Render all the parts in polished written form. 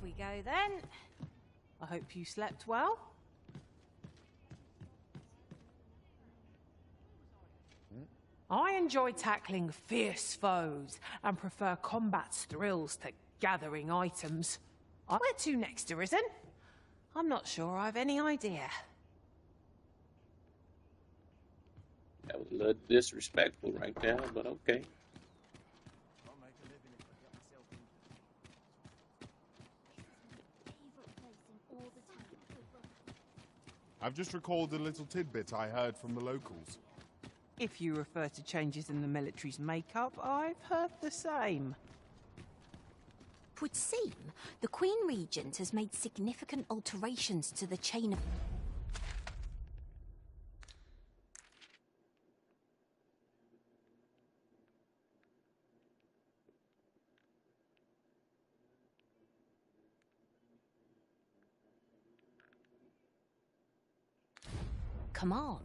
we go then. I hope you slept well. I enjoy tackling fierce foes and prefer combat's thrills to gathering items. Where to next, Arisen? I'm not sure I've any idea. That was a little disrespectful right there, but okay. I've just recalled a little tidbit I heard from the locals. If you refer to changes in the military's makeup, I've heard the same. 'Twould seem the Queen Regent has made significant alterations to the chain of... command.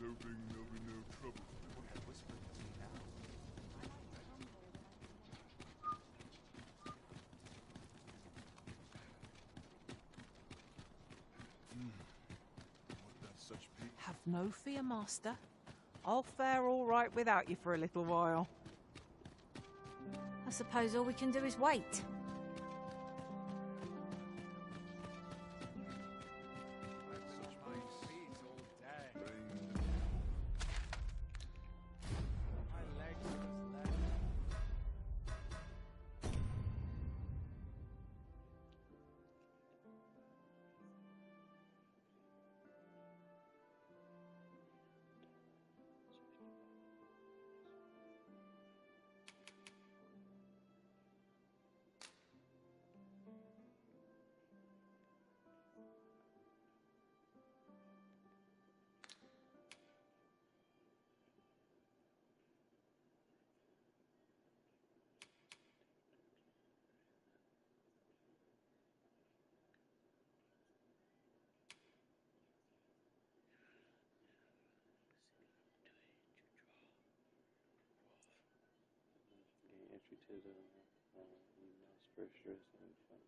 There'll be no trouble. Have no fear, Master. I'll fare all right without you for a little while. I suppose all we can do is wait. Entry to the first dress and fun.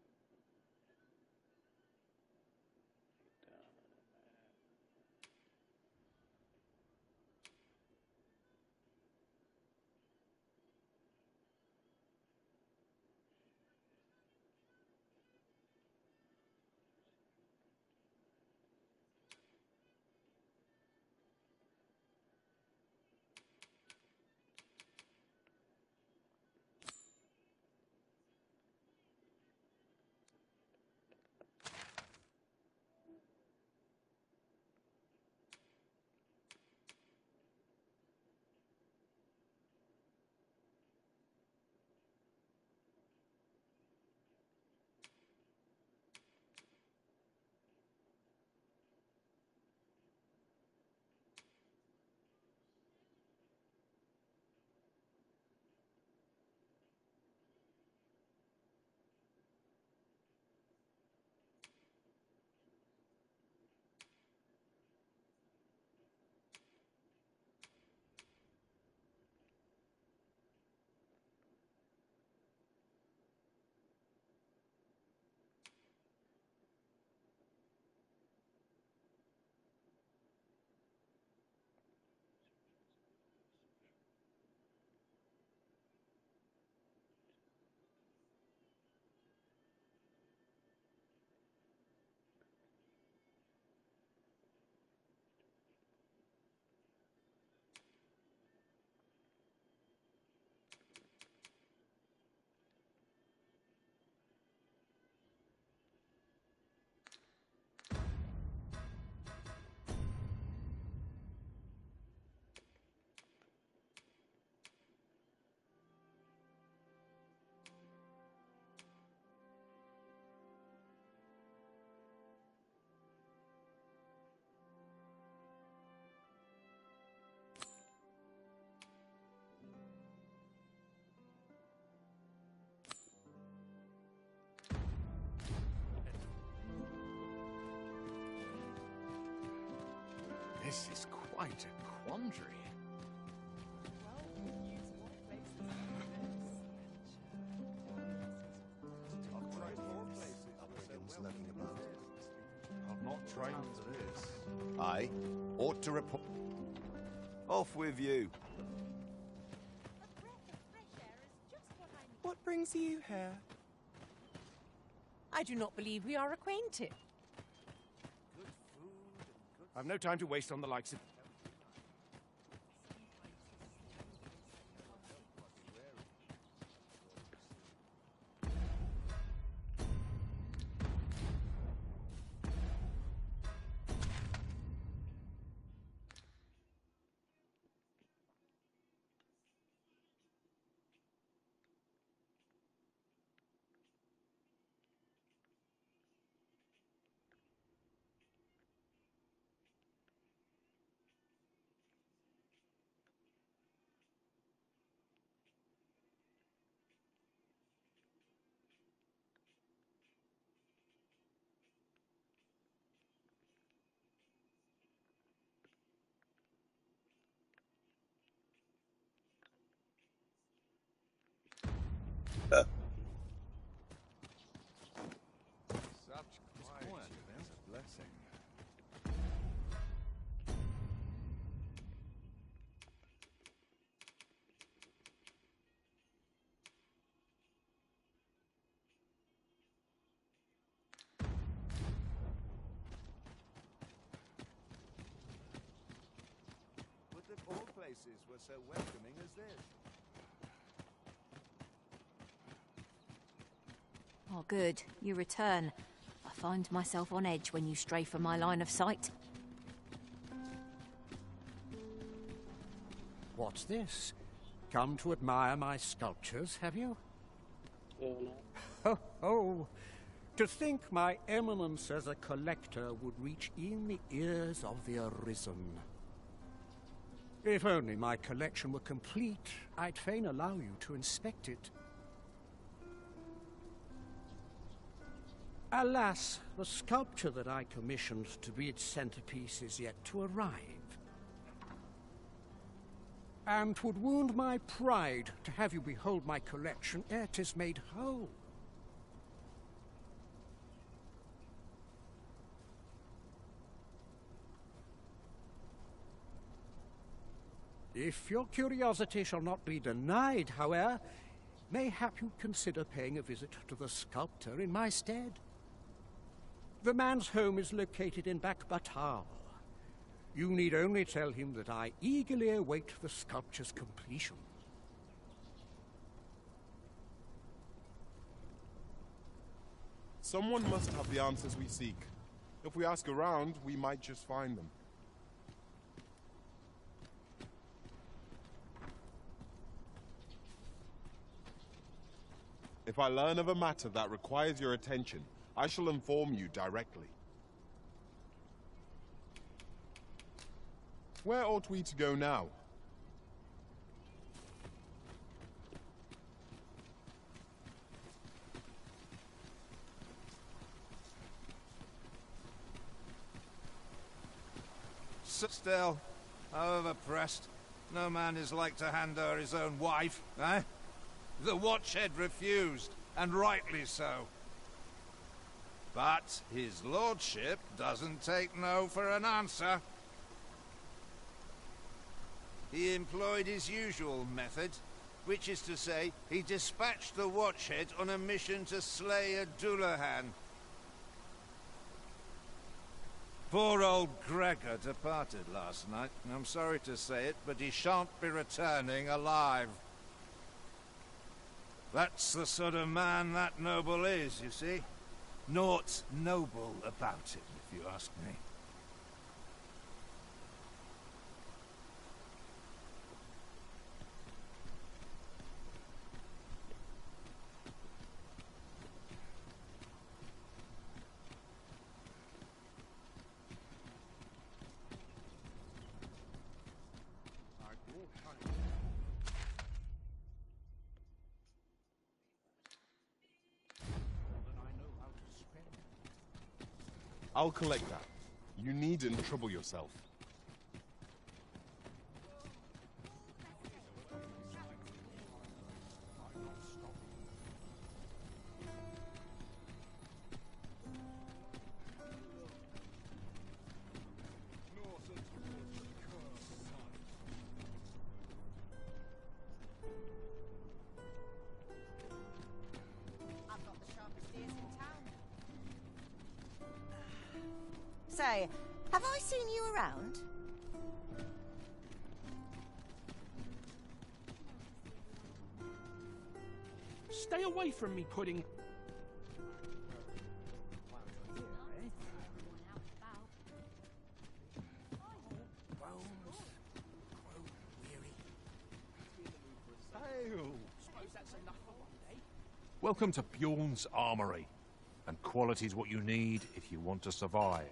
This is quite a quandary. I've not trained for this. I ought to report. Off with you. What brings you here? I do not believe we are acquainted. I've no time to waste on the likes of... Such quiet is a blessing. Would that all places were so welcoming as this. Oh, good. You return. I find myself on edge when you stray from my line of sight. What's this? Come to admire my sculptures, have you? Oh, no. Oh, oh. To think my eminence as a collector would reach in the ears of the arisen. If only my collection were complete, I'd fain allow you to inspect it. Alas, the sculpture that I commissioned to be its centerpiece is yet to arrive. And 'twould wound my pride to have you behold my collection ere 'tis made whole. If your curiosity shall not be denied, however, mayhap you'd consider paying a visit to the sculptor in my stead. The man's home is located in Backbatal. You need only tell him that I eagerly await the sculpture's completion. Someone must have the answers we seek. If we ask around, we might just find them. If I learn of a matter that requires your attention, I shall inform you directly. Where ought we to go now? Sit still. However pressed, no man is like to hand her his own wife, eh? The Watchhead refused, and rightly so. But his lordship doesn't take no for an answer. He employed his usual method, which is to say, he dispatched the Watchhead on a mission to slay a Dullahan. Poor old Gregor departed last night. I'm sorry to say it, but he shan't be returning alive. That's the sort of man that noble is, you see. Naught's noble about him, if you ask me. I'll collect that. You needn't trouble yourself. say, have I seen you around? Stay away from me, Pudding. Welcome to Bjorn's Armory. And quality's what you need if you want to survive.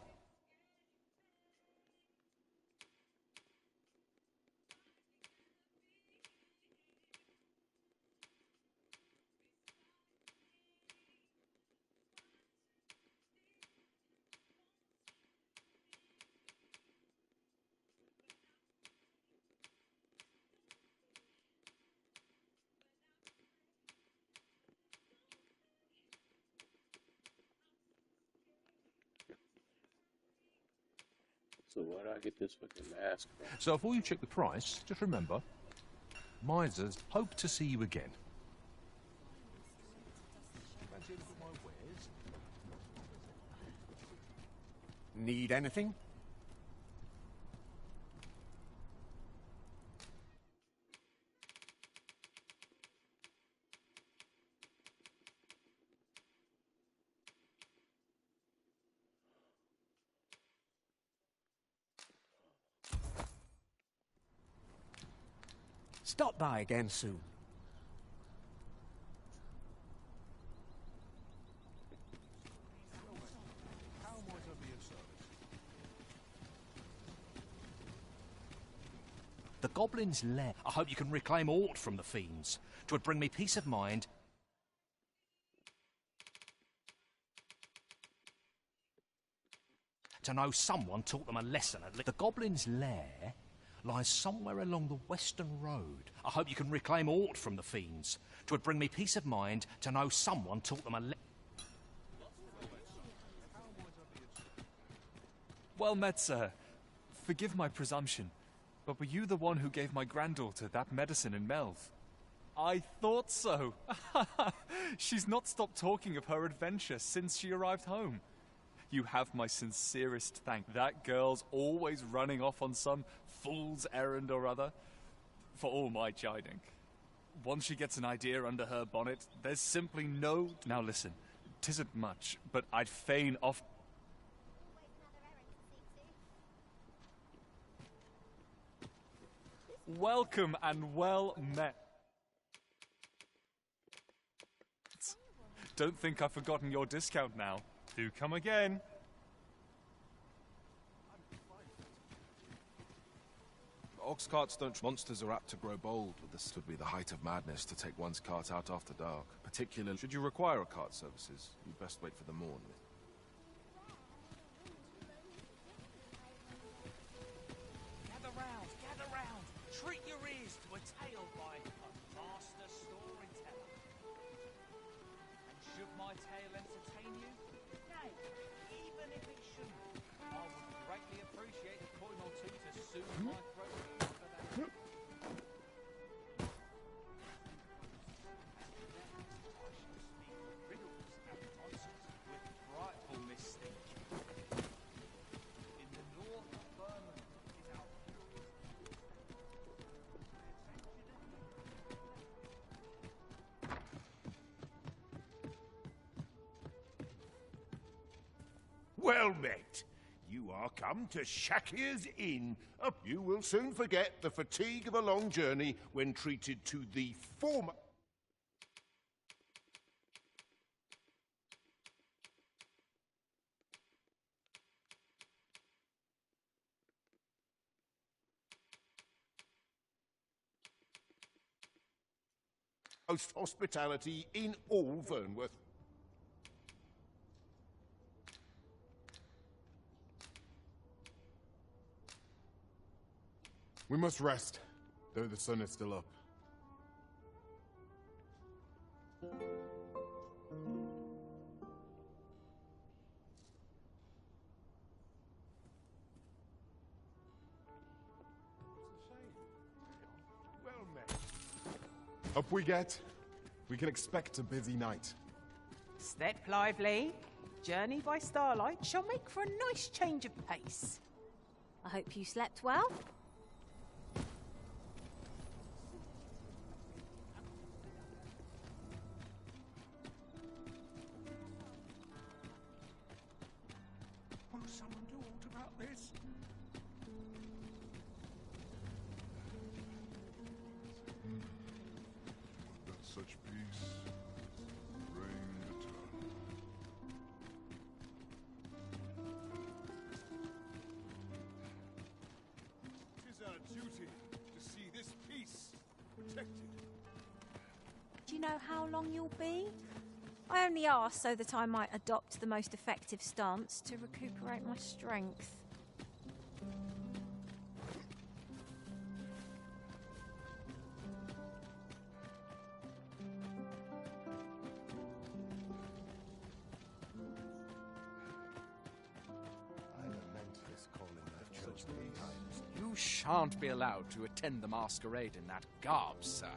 So where do I get this fucking mask from? So before you check the price, just remember, misers hope to see you again. Need anything? Stop by again soon. The Goblin's Lair. I hope you can reclaim aught from the fiends. 'Twould bring me peace of mind. To know someone taught them a lesson at least. The Goblin's Lair lies somewhere along the Western Road. I hope you can reclaim aught from the fiends. 'Twould bring me peace of mind to know someone taught them a lesson. Well met, sir. Forgive my presumption, but were you the one who gave my granddaughter that medicine in Melve? I thought so. She's not stopped talking of her adventure since she arrived home. You have my sincerest thanks. That girl's always running off on some fool's errand or other, for all my chiding. Once she gets an idea under her bonnet, there's simply no... Now listen, 'tisn't much, but I'd fain off... Welcome and well met. Don't think I've forgotten your discount now. Do come again. Ox carts don't... Monsters are apt to grow bold. This would be the height of madness to take one's cart out after dark. Particularly, should you require a cart services, you'd best wait for the morn. Gather round. Treat your ears to a tale by a master storyteller. And should my tale entertain you? Nay, even if it shouldn't, I would greatly appreciate a coin or two to soothe my throat for that. Riddles and nonsense with frightful mystique. In the north of Birmingham is our Well met. You are come to Shakir's Inn. You will soon forget the fatigue of a long journey when treated to the former... most hospitality in all Vernworth. We must rest, though the sun is still up. Well met. Up we get. We can expect a busy night. Step lively. journey by starlight shall make for a nice change of pace. I hope you slept well. Will someone do aught about this? That such peace reigned eternal. 'Tis our duty to see this peace protected. Do you know how long you'll be? I only asked so that I might adopt the most effective stance to recuperate my strength. I lament his calling of church times. You shan't be allowed to attend the masquerade in that garb, sir.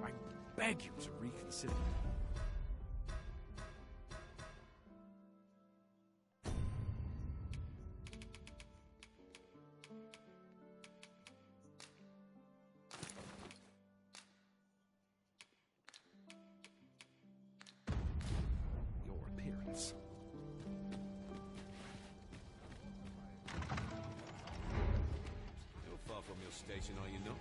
I beg you to reconsider. Your appearance. You're far from your station, are you not?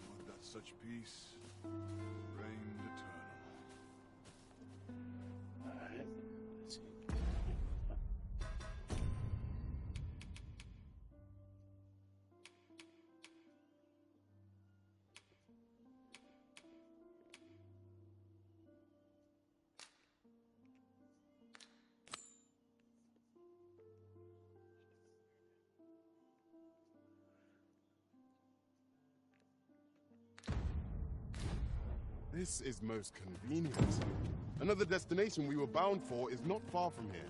Would that such peace reigned eternal. Alright. Let's see. This is most convenient. Another destination we were bound for is not far from here.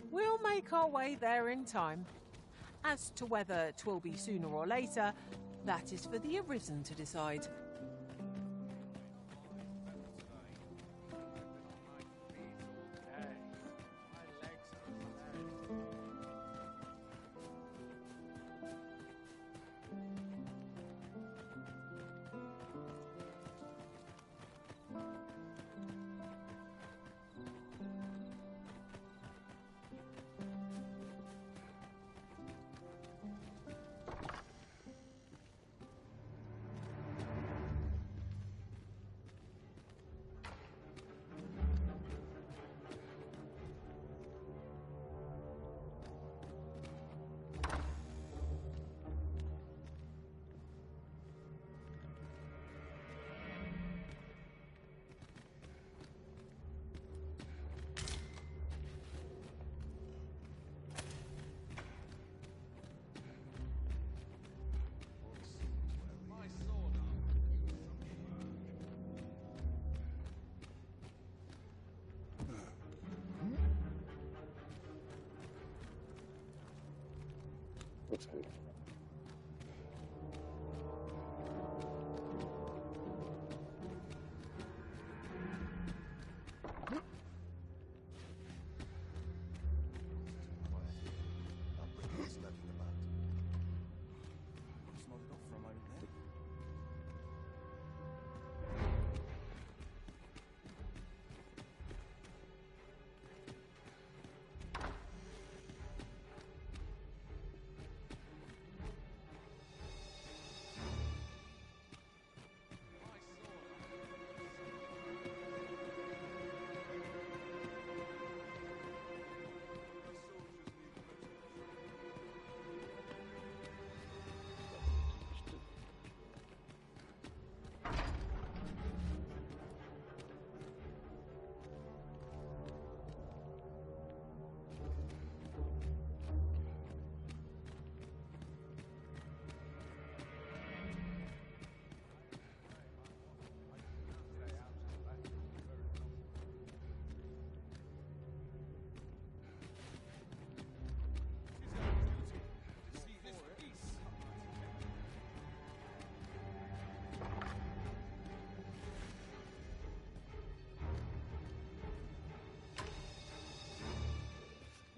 We'll make our way there in time. As to whether 'twill be sooner or later, that is for the Arisen to decide. Looks like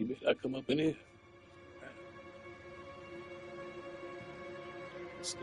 You better not come up in here. Stay.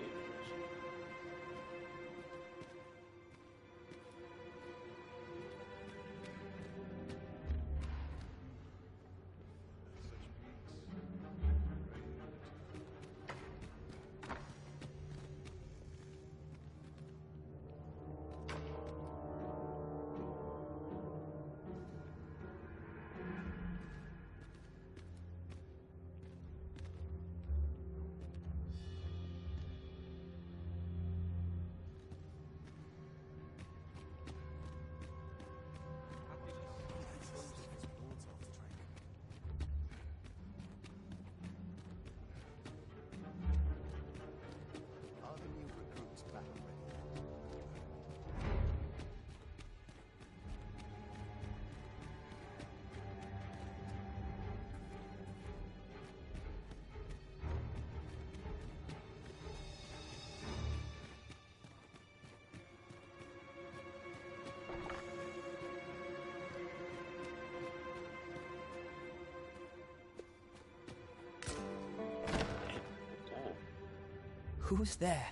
Who's there?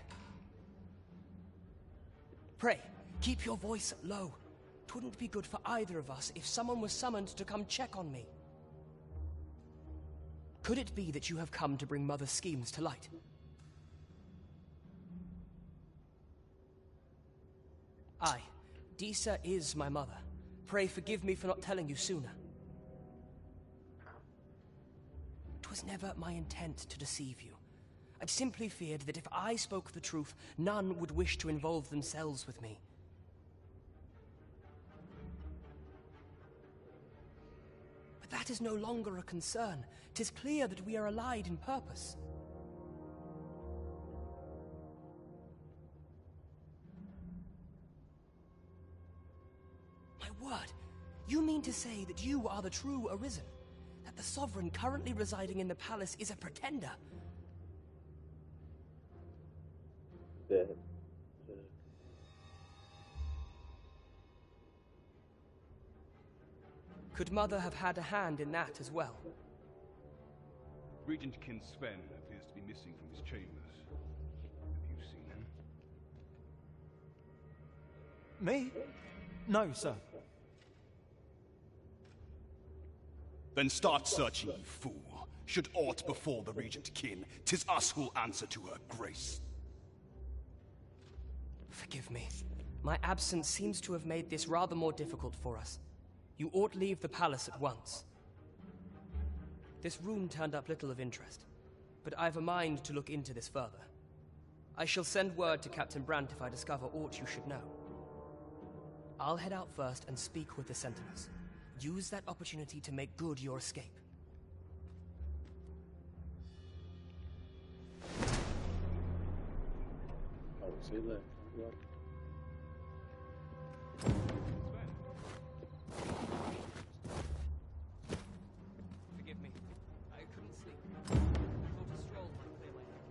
Pray, keep your voice low. 'Twouldn't be good for either of us if someone was summoned to come check on me. Could it be that you have come to bring Mother's schemes to light? Aye, Disa is my mother. Pray forgive me for not telling you sooner. 'Twas never my intent to deceive you. I simply feared that if I spoke the truth, none would wish to involve themselves with me. But that is no longer a concern. 'Tis clear that we are allied in purpose. My word, you mean to say that you are the true Arisen? That the Sovereign currently residing in the palace is a pretender? Could Mother have had a hand in that as well? Regent Kin Sven appears to be missing from his chambers. Have you seen him? Me? No, sir. Then start searching, you fool. Should aught befall the Regent Kin, 'tis us who'll answer to her grace. Forgive me. My absence seems to have made this rather more difficult for us. You ought leave the palace at once. This room turned up little of interest, but I've a mind to look into this further. I shall send word to Captain Brandt if I discover aught you should know. I'll head out first and speak with the Sentinels. Use that opportunity to make good your escape. Oh, see that? Forgive me. I couldn't sleep. I thought a stroll might clear my head.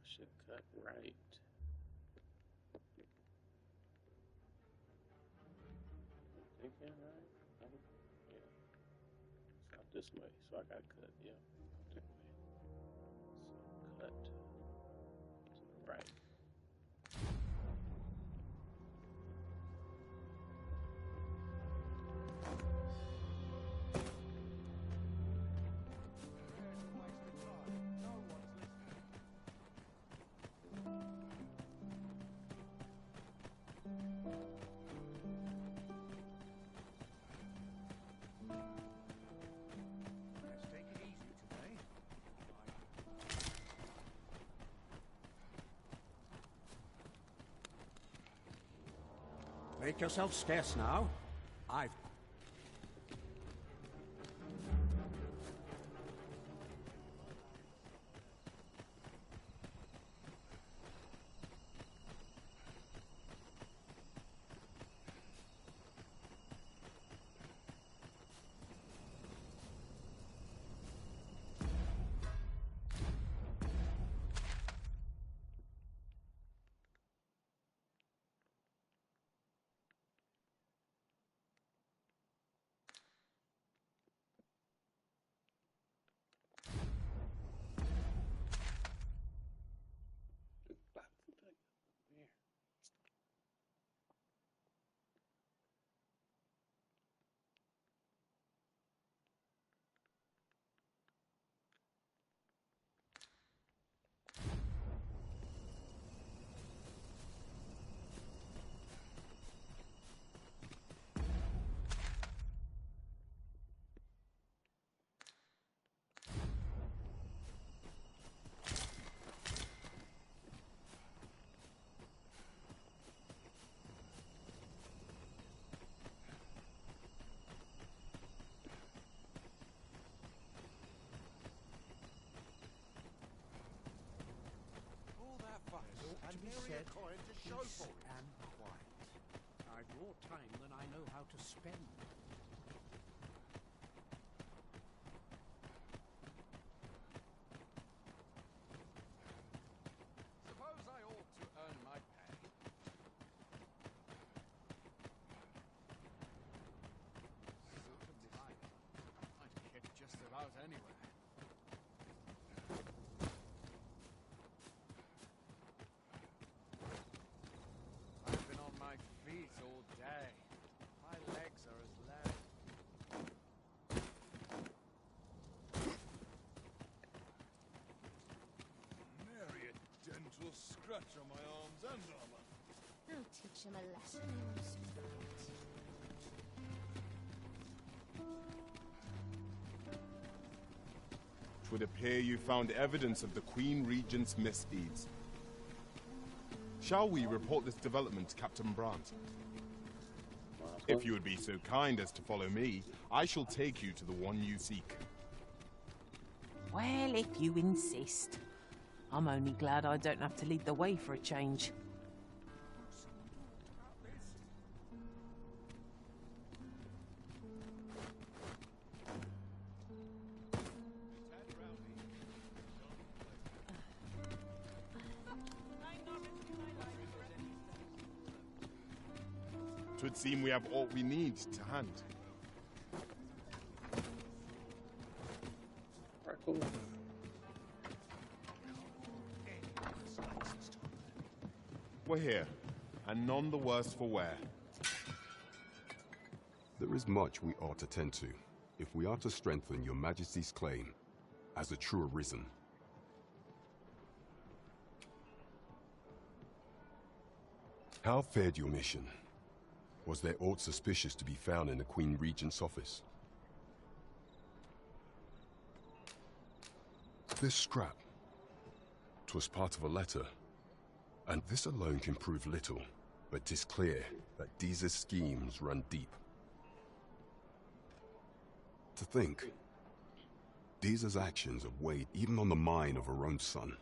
Should cut right. Thinking right? Yeah. It's not this way, so I gotta cut. Yeah, that way. So cut to the right. Make yourself scarce now. I've... coin to show for it. And quiet. I've more time than I know how to spend. Suppose I ought to earn my pay. Suit of behind. I'd kick just about anywhere. I've been on my feet all day. My legs are as lead. Nary a dental scratch on my arms and armor. I'll teach him a lesson in respect. It would appear you found evidence of the Queen Regent's misdeeds. Shall we report this development to Captain Brandt? If you would be so kind as to follow me, I shall take you to the one you seek. Well, if you insist. I'm only glad I don't have to lead the way for a change. It would seem we have all we need to hand. Alright, cool. We're here, and none the worse for wear. There is much we ought to tend to, if we are to strengthen your Majesty's claim as a true arisen. How fared your mission? Was there aught suspicious to be found in the Queen Regent's office? This scrap. 'Twas part of a letter, and this alone can prove little, but 'tis clear that Deeza's schemes run deep. To think, Deeza's actions have weighed even on the mind of her own son.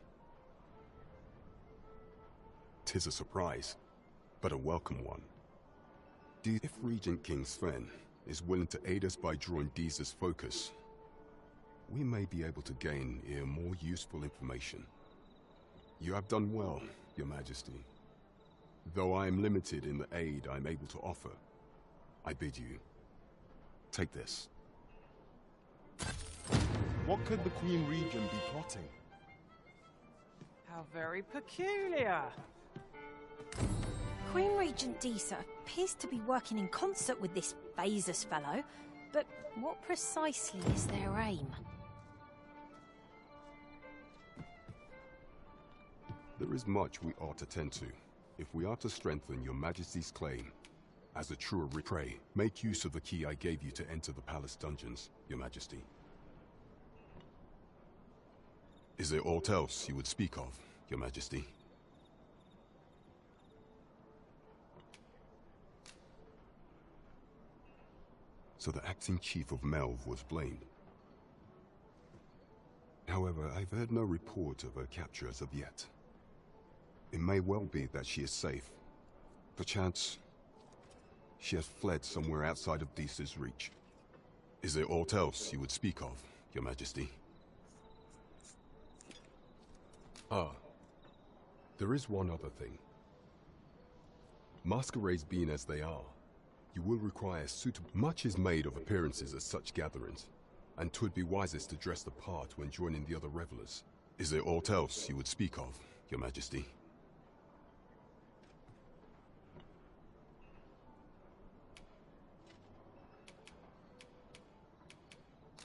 'Tis a surprise, but a welcome one. If Regent King Sven is willing to aid us by drawing Deeza's focus, we may be able to gain here more useful information. You have done well, Your Majesty. Though I am limited in the aid I'm able to offer, I bid you, take this. What could the Queen Regent be plotting? How very peculiar. Queen Regent Deesa appears to be working in concert with this Phasus fellow, but what precisely is their aim? There is much we ought to tend to, if we are to strengthen your Majesty's claim as a true prey. Make use of the key I gave you to enter the palace dungeons, Your Majesty. Is there aught else you would speak of, Your Majesty? So the acting chief of Melv was blamed. However, I've heard no report of her capture as of yet. It may well be that she is safe. Perchance, she has fled somewhere outside of Deesa's reach. Is there aught else you would speak of, Your Majesty? Ah, there is one other thing. Masquerades being as they are, you will require suitable... Much is made of appearances at such gatherings, and 'twould be wisest to dress the part when joining the other revelers. Is there aught else you would speak of, Your Majesty?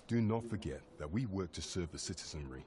Do not forget that we work to serve the citizenry.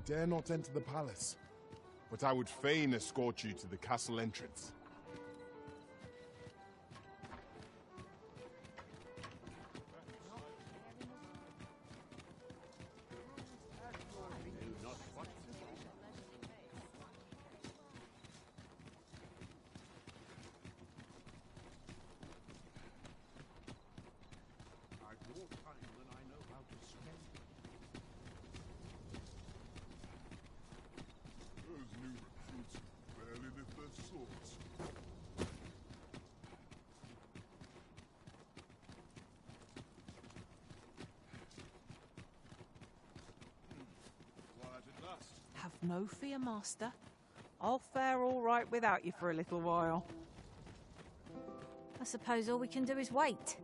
dare not enter the palace, but I would fain escort you to the castle entrance. Those new recruits barely lift their swords. Quiet at last. Have no fear, Master. I'll fare all right without you for a little while. I suppose all we can do is wait.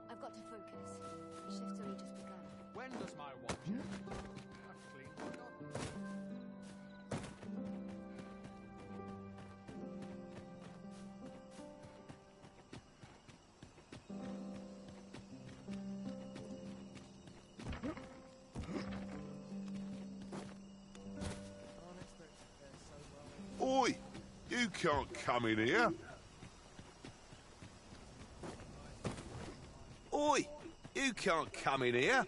I've got to focus. Shift's only just begun. When does my watch end? I've clean forgotten. Oi! You can't come in here. Oi! You can't come in here.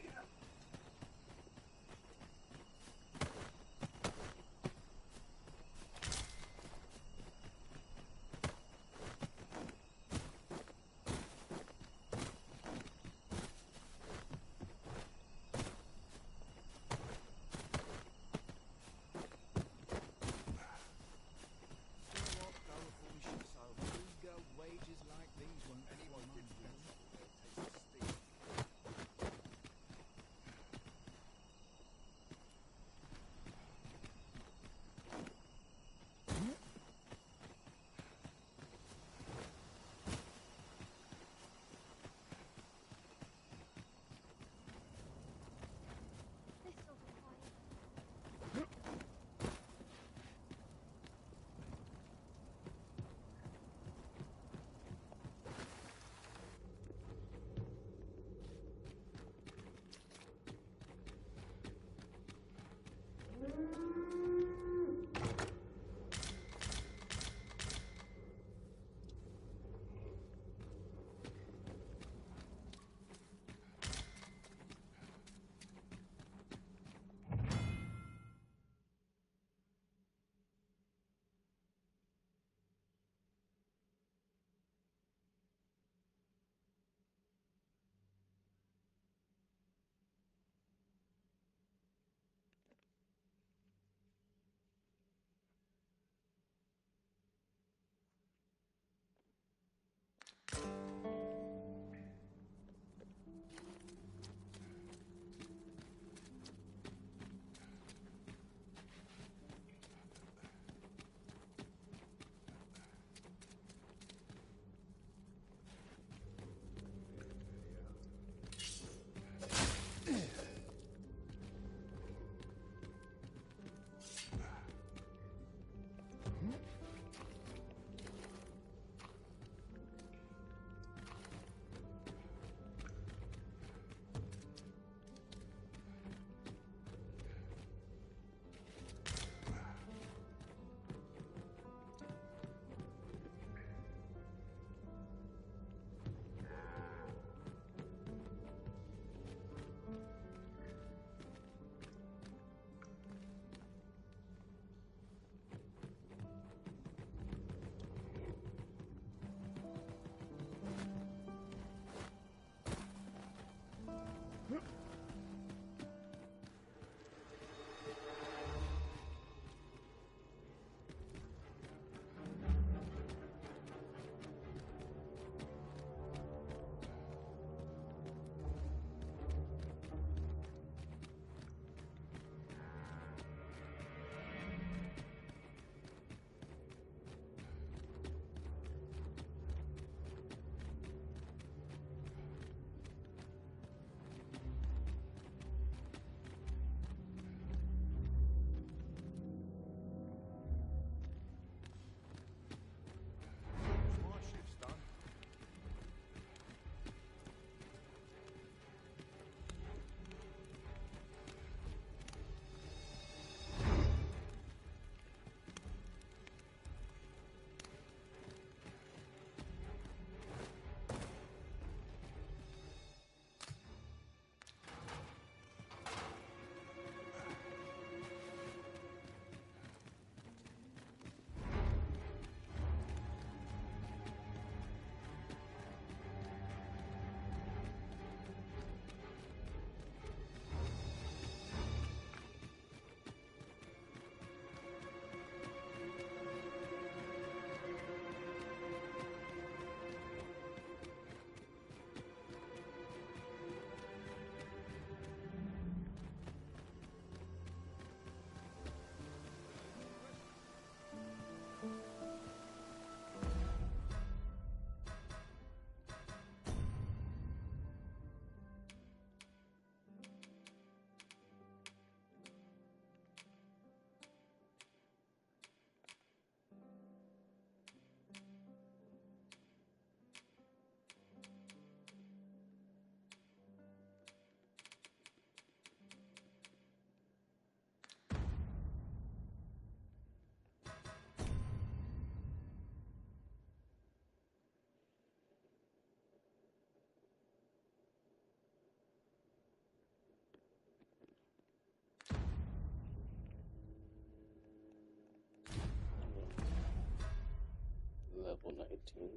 13.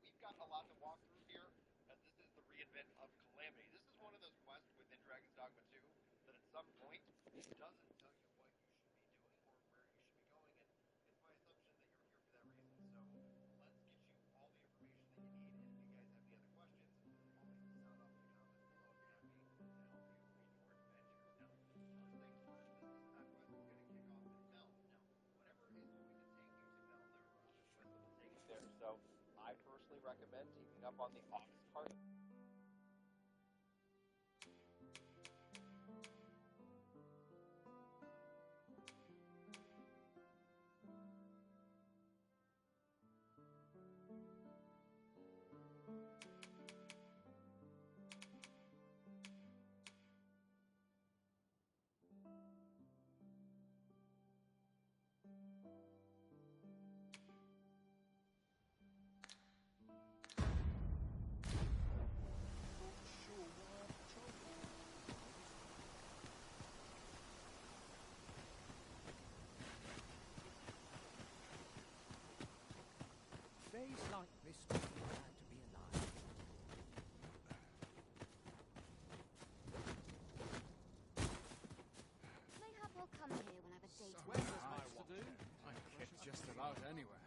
We've got a lot to walk through here, as this is the reinvent of Calamity. This is one of those quests within Dragon's Dogma 2 that at some point doesn't tell you what you should be doing or where you should be going, and it's my assumption that you're here for that reason. So let's get you all the information that you need, and if you guys have any other questions, always sound off in the comments below. I'll be happy to help you in your adventures. Now, first things first, this quest is going to kick off in Mel. Now, whatever is going to take you to Mel, there are other quests that will take you there. So I personally recommend teaming up on the Ox cart. Days like this make me glad to be alive. Mayhap I'll come here when I have a date. When there's much to do, I can get just about anywhere.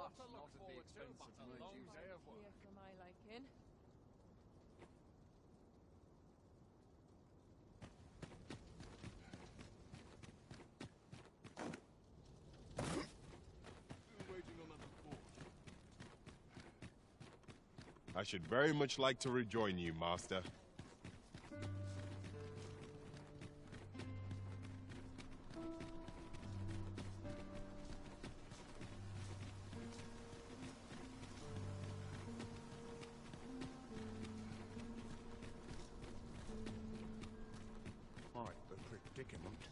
Not to look forward to, but a long day of work. Here for my liking. I should very much like to rejoin you, Master. Quite the predicament.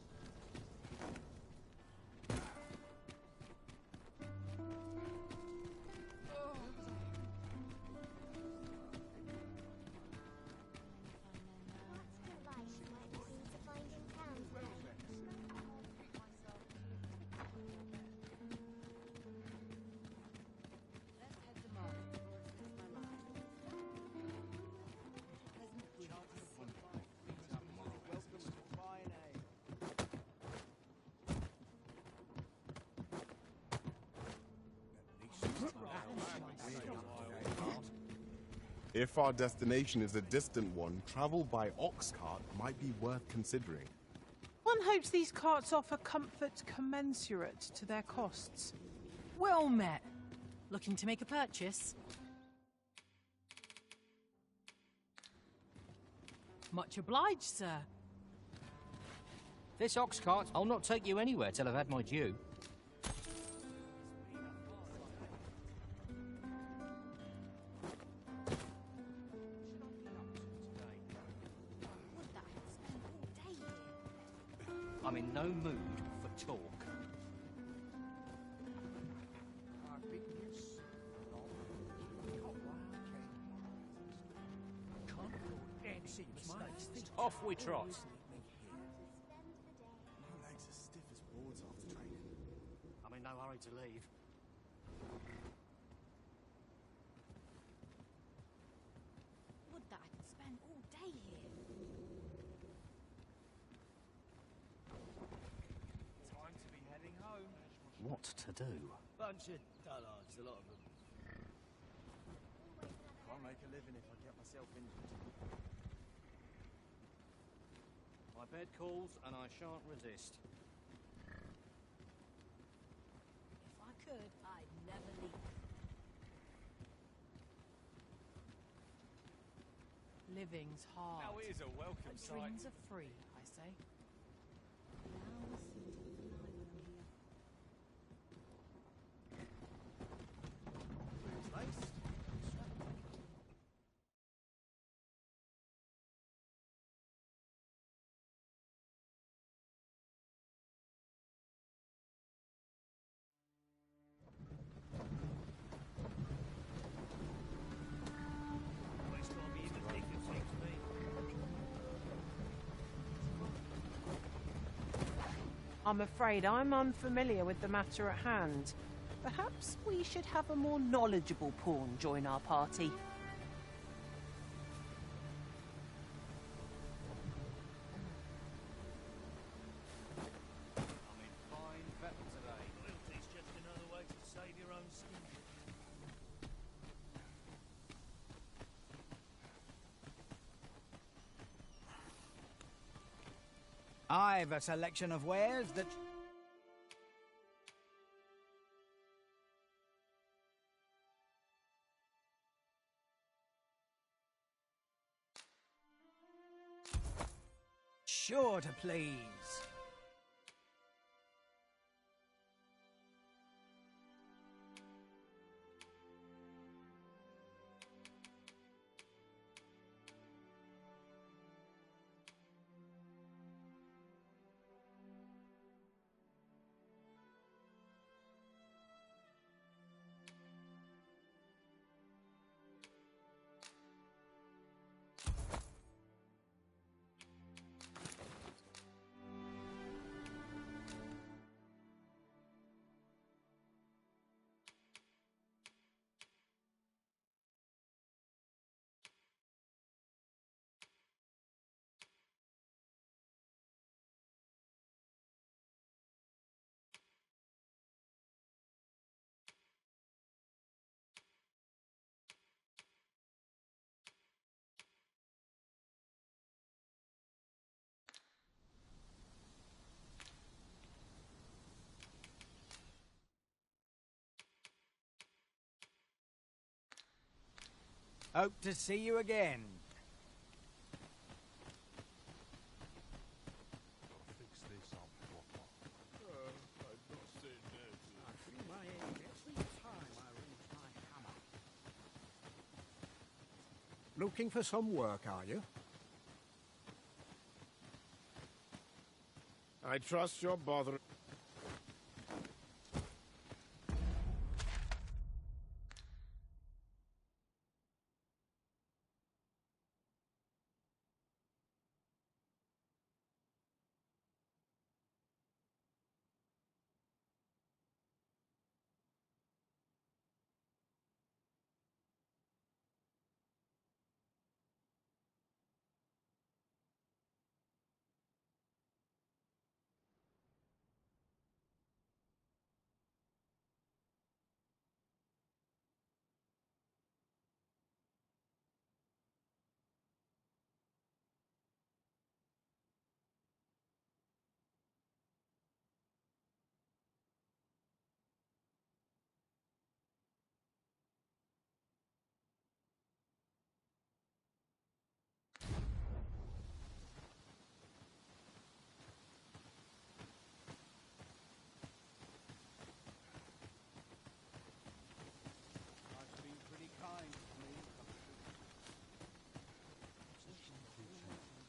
Welcome to my name. If our destination is a distant one, travel by ox cart might be worth considering. One hopes these carts offer comfort commensurate to their costs. Well met. Looking to make a purchase? Much obliged, sir. This ox cart, I'll not take you anywhere till I've had my due. I'm in no mood for talk. Off we trot. My legs are stiff as boards after training. I'm in no hurry to leave. Would that I could spend all day here. Time to be heading home. What to do? Bunch of dullards, a lot of them. I'll make a living if I get myself injured. My bed calls and I shan't resist. If I could, I'd never leave. Living's hard. Now it is a welcome but sight. dreams are free, I say. I'm afraid I'm unfamiliar with the matter at hand. Perhaps we should have a more knowledgeable pawn join our party. I'm in fine fettle today. Loyalty's just another way to save your own skin. I've a selection of wares that... sure to please. Hope to see you again. Fix this up proper. I'm not saying no to I feel my age every time I reach my hammer. Looking for some work, are you? I trust your bother.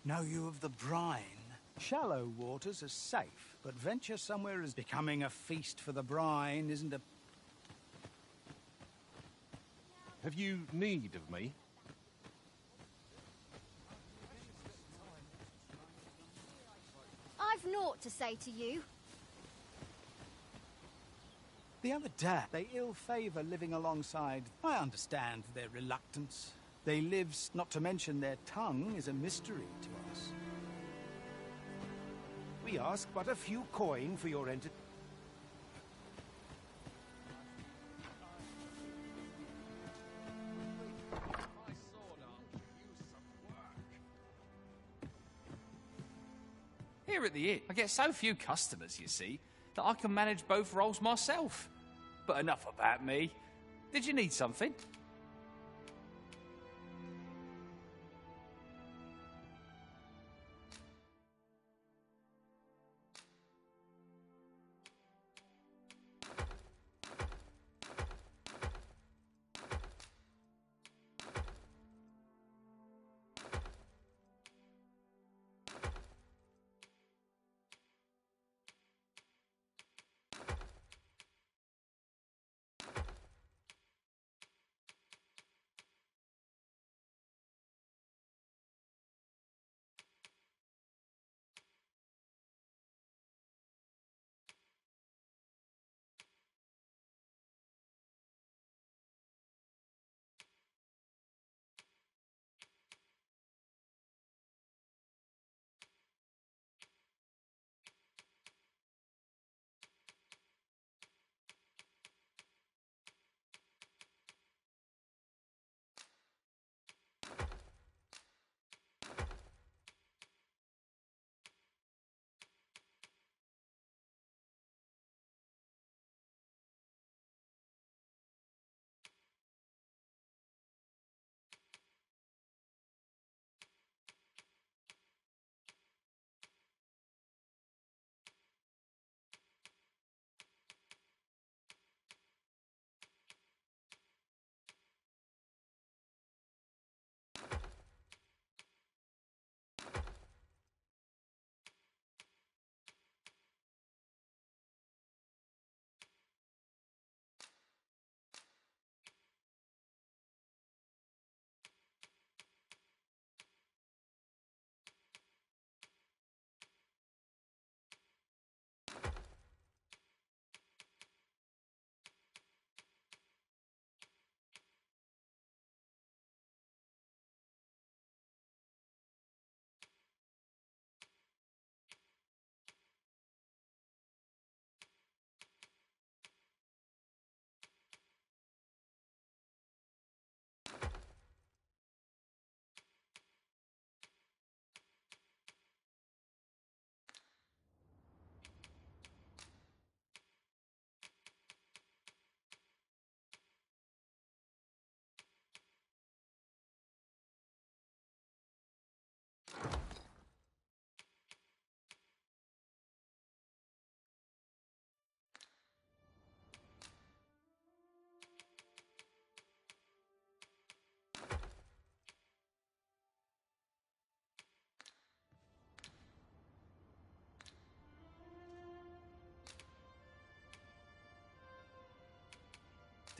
Know you of the brine? Shallow waters are safe, but venture somewhere as becoming a feast for the brine isn't a... Have you need of me? I've naught to say to you. The other day, they ill favour living alongside. I understand their reluctance. They live, not to mention their tongue, is a mystery to us. We ask but a few coin for your enter... Here at the inn, I get so few customers, you see, that I can manage both roles myself. But enough about me. Did you need something?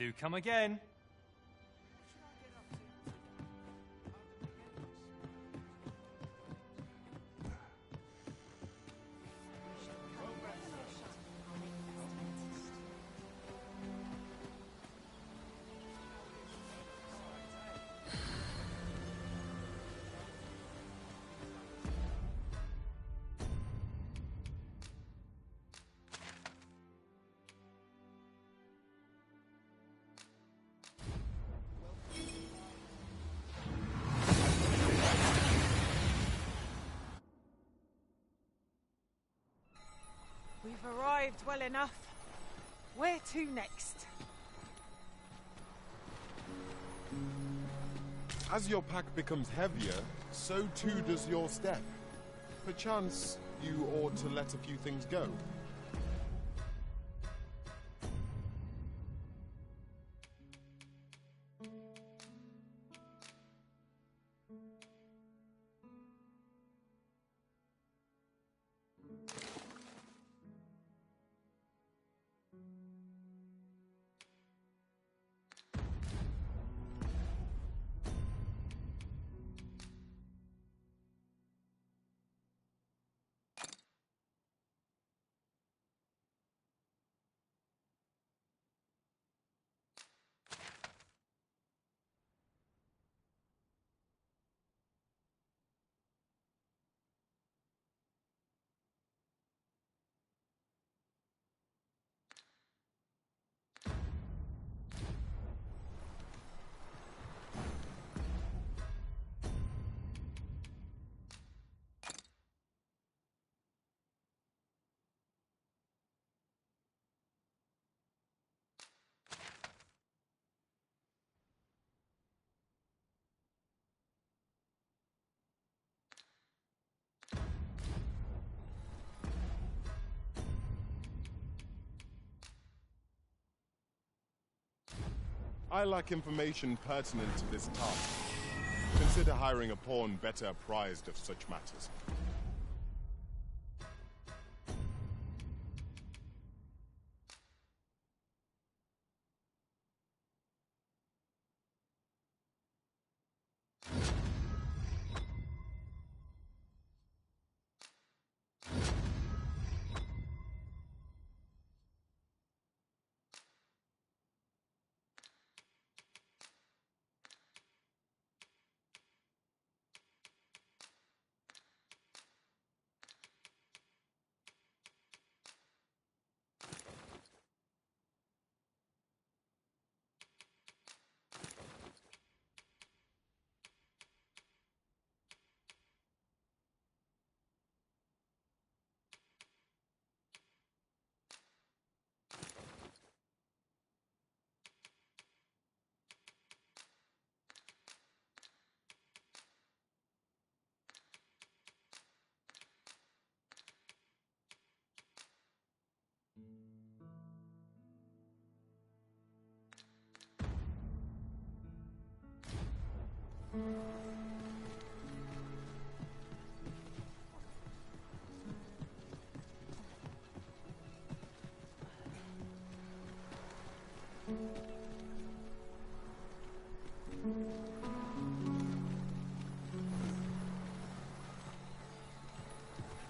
Do come again. We've arrived well enough. Where to next? As your pack becomes heavier, so too does your step. Perchance, you ought to let a few things go. I lack information pertinent to this task. Consider hiring a pawn better apprised of such matters.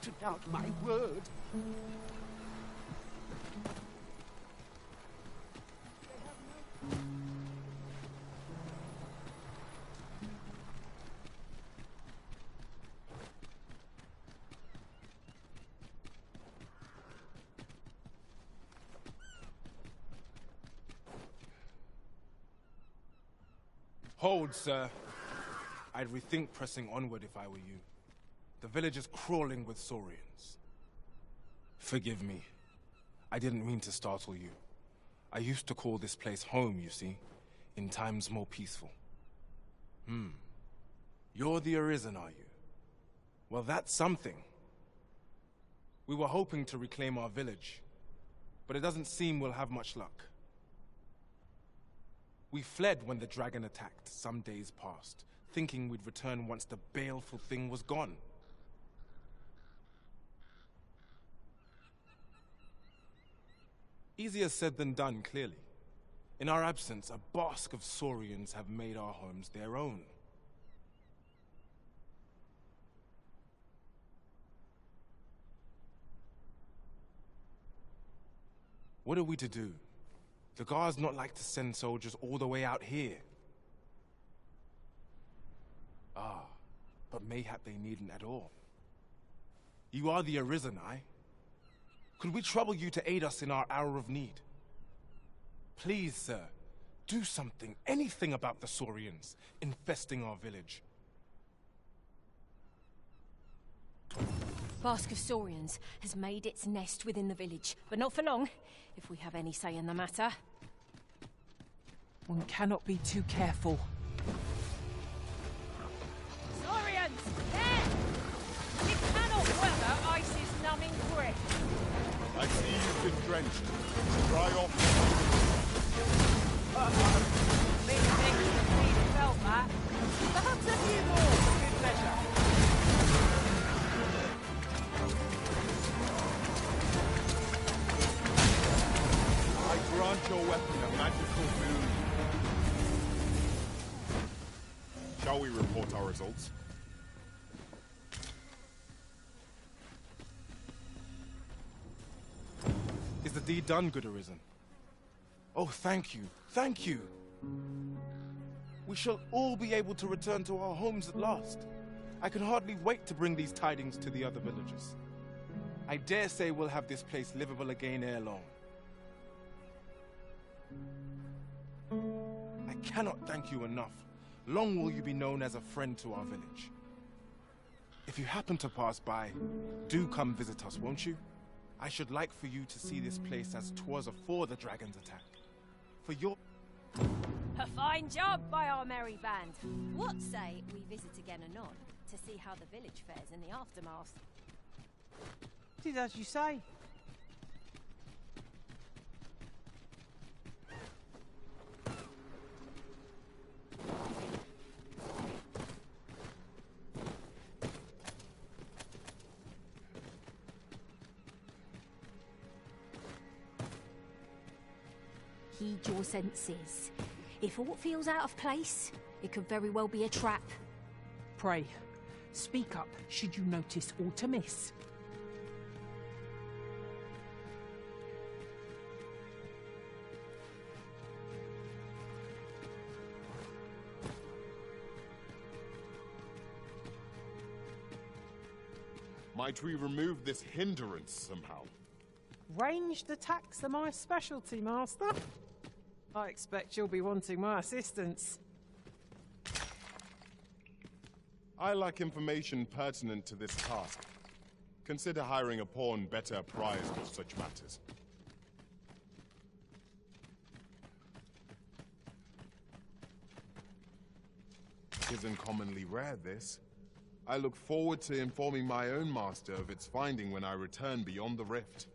To doubt my word. Hold, sir. I'd rethink pressing onward if I were you. The village is crawling with Saurians. Forgive me. I didn't mean to startle you. I used to call this place home, you see, in times more peaceful. You're the Arisen, are you? Well, that's something. We were hoping to reclaim our village, but it doesn't seem we'll have much luck. We fled when the dragon attacked some days past, thinking we'd return once the baleful thing was gone. Easier said than done, clearly. In our absence, a bask of Saurians have made our homes their own. What are we to do? The guards not like to send soldiers all the way out here. Ah, but mayhap they needn't at all. You are the Arisen, aye? Could we trouble you to aid us in our hour of need? Please, sir, do something, anything about the Saurians infesting our village. Bask of Saurians has made its nest within the village, but not for long, if we have any say in the matter. One cannot be too careful. Saurians! There! We cannot weather ice's numbing grip. I see you've been drenched. Dry off. Big things that we've felt that. Perhaps a few more for good measure. I grant your weapon a magical boon. Shall we report our results? Is the deed done, good Arisen? Oh, thank you, thank you. We shall all be able to return to our homes at last. I can hardly wait to bring these tidings to the other villagers. I dare say we'll have this place livable again ere long. I cannot thank you enough. Long will you be known as a friend to our village. If you happen to pass by, do come visit us, won't you? I should like for you to see this place as 'twas afore the dragon's attack. For your... A fine job by our merry band. What say we visit again anon to see how the village fares in the aftermath? It is as you say. heed your senses. If aught feels out of place, it could very well be a trap. Pray, speak up should you notice aught amiss. Might we remove this hindrance somehow? Ranged attacks are my specialty, Master. I expect you'll be wanting my assistance. I lack information pertinent to this task. Consider hiring a pawn better apprised of such matters. Isn't commonly rare, this. I look forward to informing my own master of its finding when I return beyond the rift.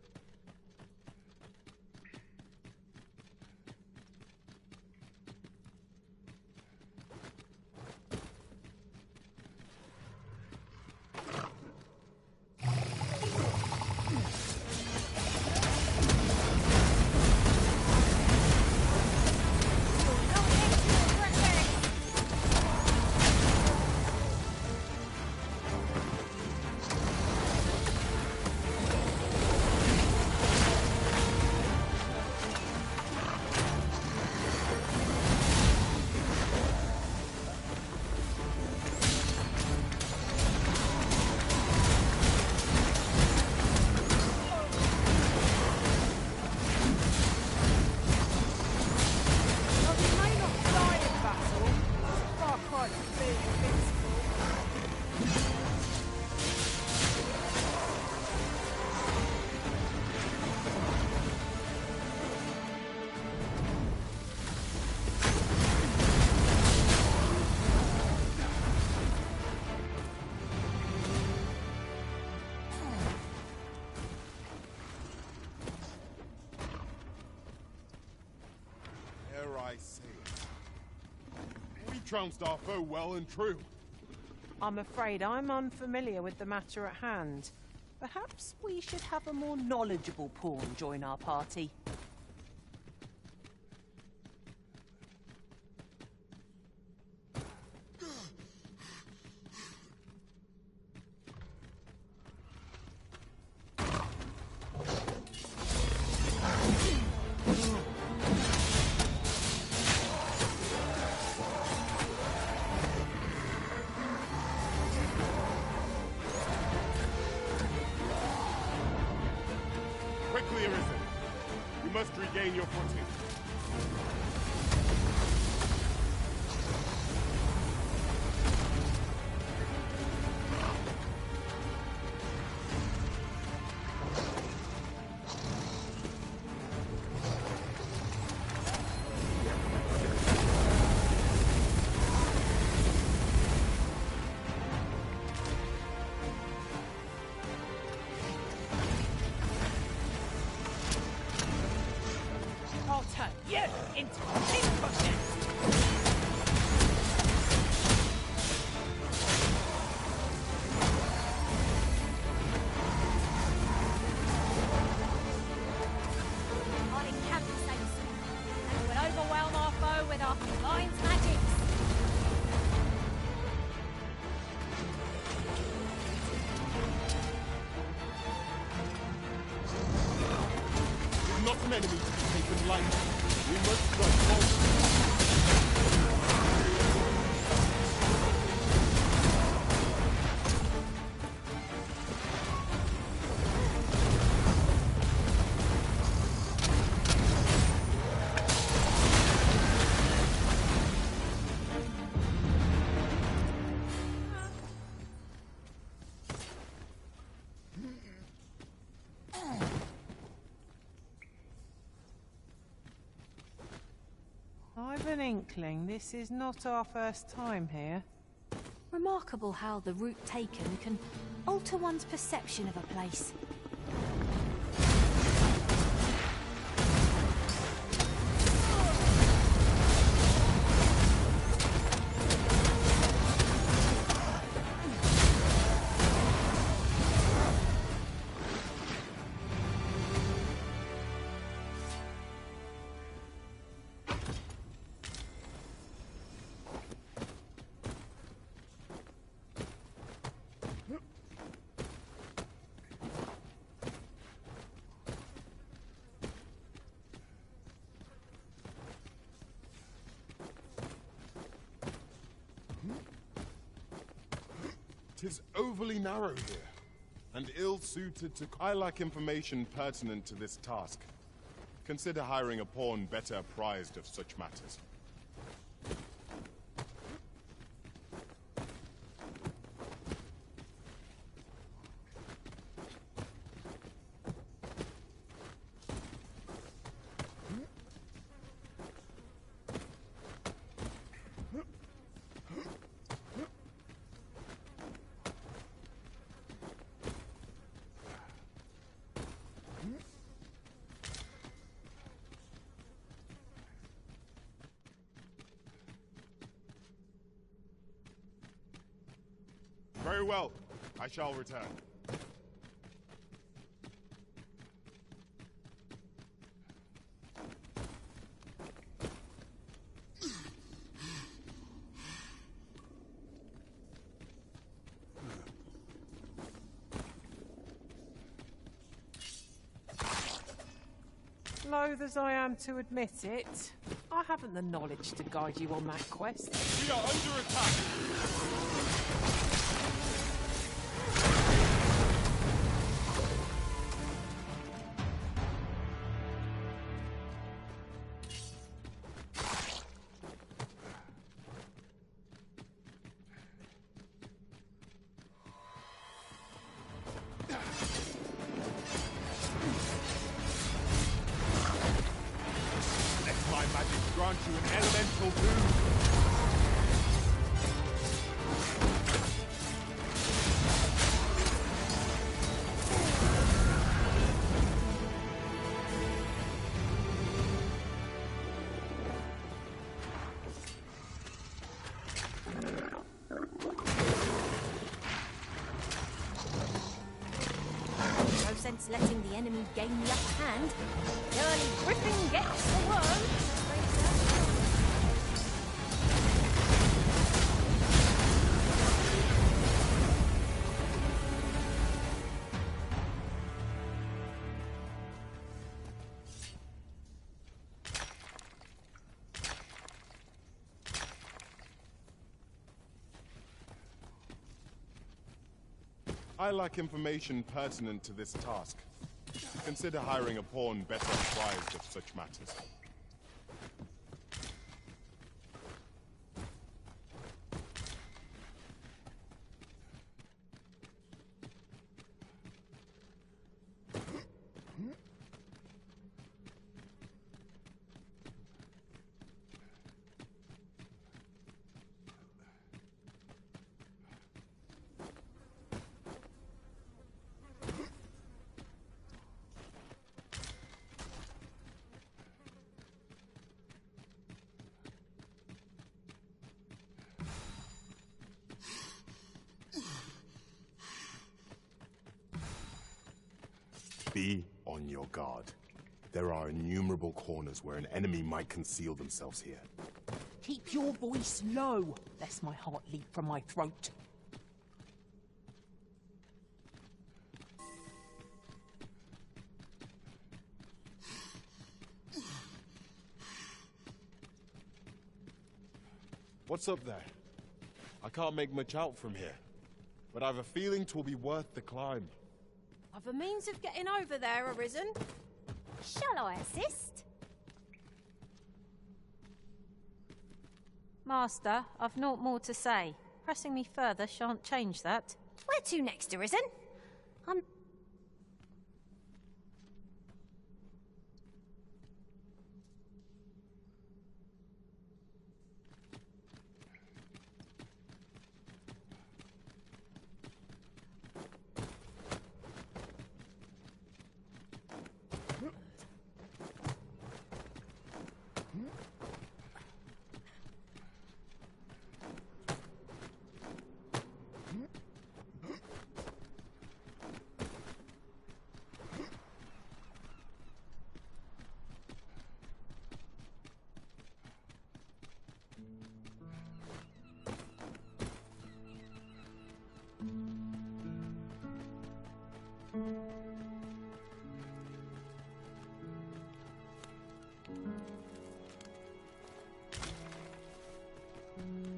We trounced our foe well and true. I'm afraid I'm unfamiliar with the matter at hand. Perhaps we should have a more knowledgeable pawn join our party. Quickly, Arisen. You must regain your footing. I'll turn you into a pincushion! I'll encamp the same soon, and we'll overwhelm our foe with our combined magics. He's not an enemy to be taken lightly. We must strike boldly. I've an inkling this is not our first time here. Remarkable how the route taken can alter one's perception of a place. 'Tis overly narrow here, and ill-suited to... I lack information pertinent to this task. Consider hiring a pawn better apprised of such matters. Very well. I shall return. Loath as I am to admit it, I haven't the knowledge to guide you on that quest. We are under attack! Grant you an elemental boon. No sense letting the enemy gain the upper hand. The early griffin gets the worm. I lack information pertinent to this task. Consider hiring a pawn better apprised of such matters. Be on your guard. There are innumerable corners where an enemy might conceal themselves here. Keep your voice low, lest my heart leap from my throat. What's up there? I can't make much out from here, but I've a feeling 'twill be worth the climb. I've a means of getting over there, Arisen. Shall I assist? Master, I've naught more to say. Pressing me further shan't change that. Where to next, Arisen? I'm...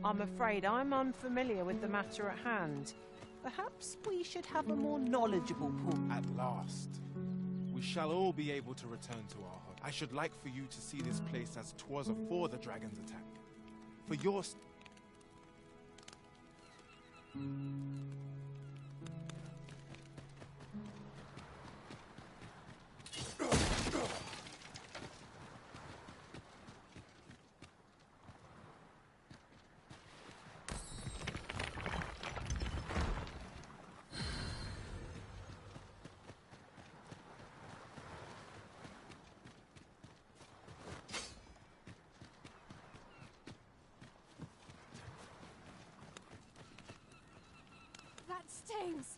I'm afraid I'm unfamiliar with the matter at hand. Perhaps we should have a more knowledgeable pawn. At last, we shall all be able to return to our home. I should like for you to see this place as 'twas afore the dragon's attack. For your... That stings.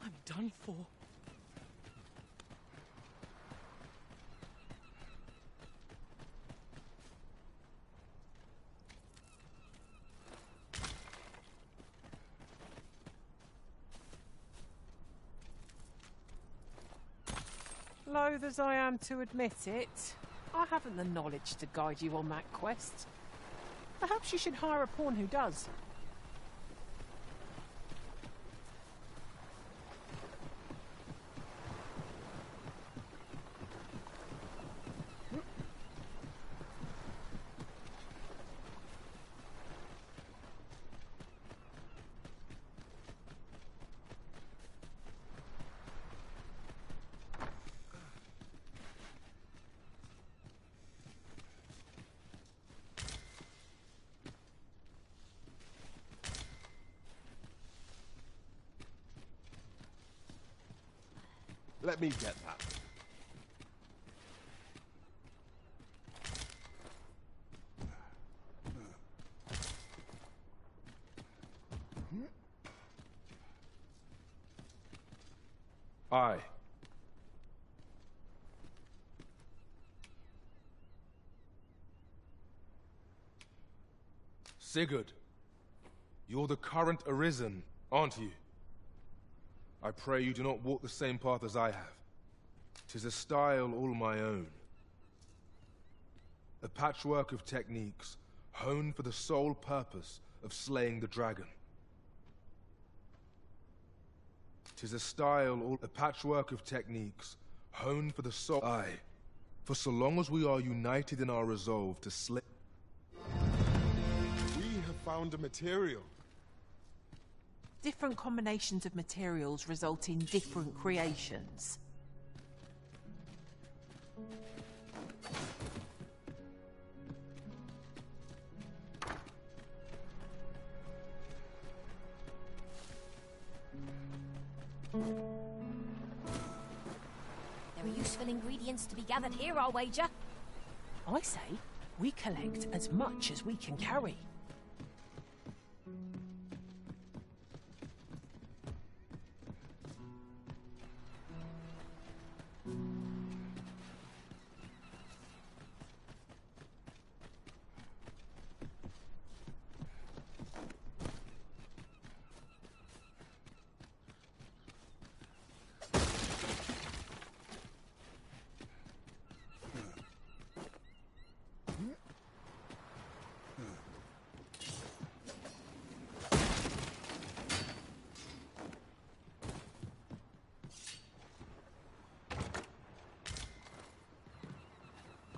I'm done for. Loath as I am to admit it, I haven't the knowledge to guide you on that quest. Perhaps you should hire a pawn who does. Let me get that. Aye. Sigurd, you're the current Arisen, aren't you? I pray you do not walk the same path as I have. 'Tis a style all my own. A patchwork of techniques, honed for the sole purpose of slaying the dragon. 'Tis a style all... a patchwork of techniques, honed for the sole... Aye, for so long as we are united in our resolve to slay... We have found a material. Different combinations of materials result in different creations. There are useful ingredients to be gathered here, I'll wager. I say, we collect as much as we can carry.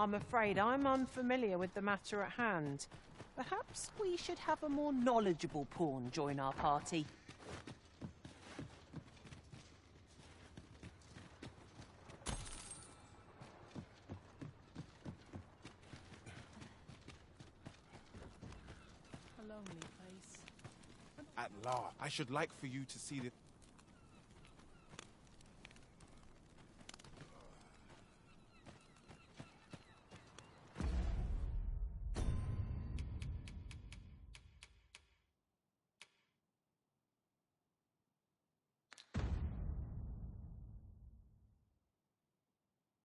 I'm afraid I'm unfamiliar with the matter at hand. Perhaps we should have a more knowledgeable pawn join our party. A lonely place. At last, I should like for you to see that...